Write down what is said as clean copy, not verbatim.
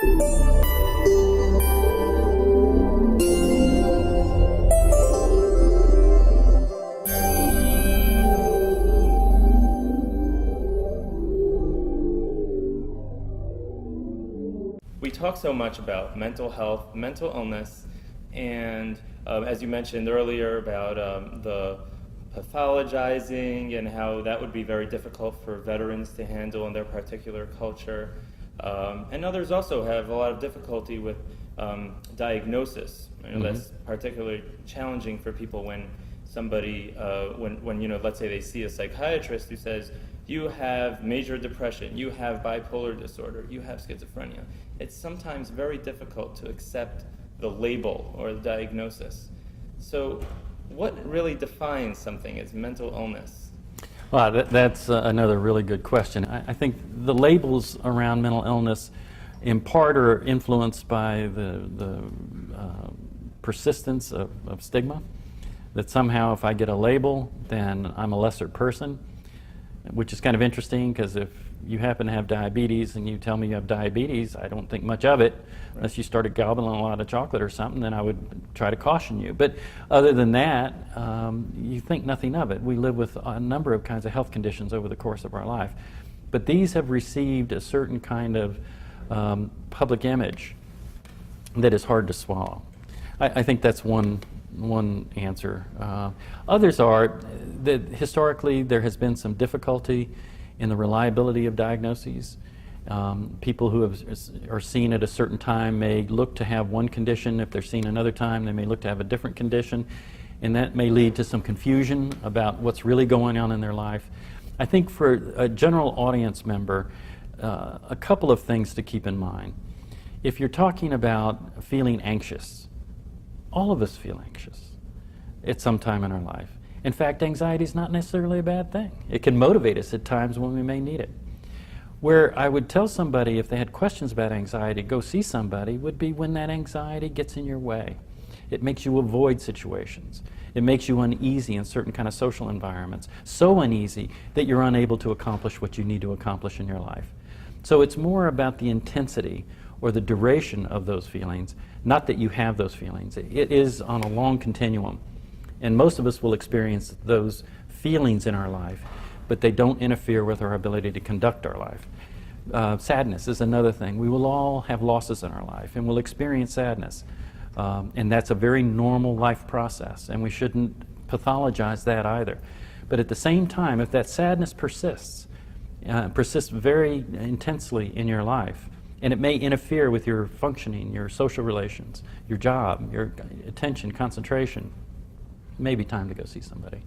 We talk so much about mental health, mental illness, and as you mentioned earlier about the pathologizing and how that would be very difficult for veterans to handle in their particular culture. And others also have a lot of difficulty with diagnosis. That's particularly challenging for people when somebody, when let's say they see a psychiatrist who says, you have major depression, you have bipolar disorder, you have schizophrenia. It's sometimes very difficult to accept the label or the diagnosis. So what really defines something as mental illness? Well, that's another really good question. I think the labels around mental illness in part are influenced by the persistence of stigma, that somehow if I get a label, then I'm a lesser person, which is kind of interesting because if you happen to have diabetes and you tell me you have diabetes, I don't think much of it. Right. Unless you started gobbling a lot of chocolate or something, then I would try to caution you. But other than that, you think nothing of it. We live with a number of kinds of health conditions over the course of our life. But these have received a certain kind of public image that is hard to swallow. I think that's one answer. Others are that historically there has been some difficulty in the reliability of diagnoses. People who are seen at a certain time may look to have one condition. If they're seen another time, they may look to have a different condition, and that may lead to some confusion about what's really going on in their life. I think for a general audience member, a couple of things to keep in mind. If you're talking about feeling anxious, all of us feel anxious at some time in our life. In fact, anxiety is not necessarily a bad thing. It can motivate us at times when we may need it. Where I would tell somebody if they had questions about anxiety, go see somebody, would be when that anxiety gets in your way. It makes you avoid situations. It makes you uneasy in certain kind of social environments. So uneasy that you're unable to accomplish what you need to accomplish in your life. So it's more about the intensity or the duration of those feelings, not that you have those feelings. It is on a long continuum. And most of us will experience those feelings in our life, but they don't interfere with our ability to conduct our life. Sadness is another thing. We will all have losses in our life, and we'll experience sadness. And that's a very normal life process, and we shouldn't pathologize that either. But at the same time, if that sadness persists very intensely in your life, and it may interfere with your functioning, your social relations, your job, your attention, concentration, maybe time to go see somebody.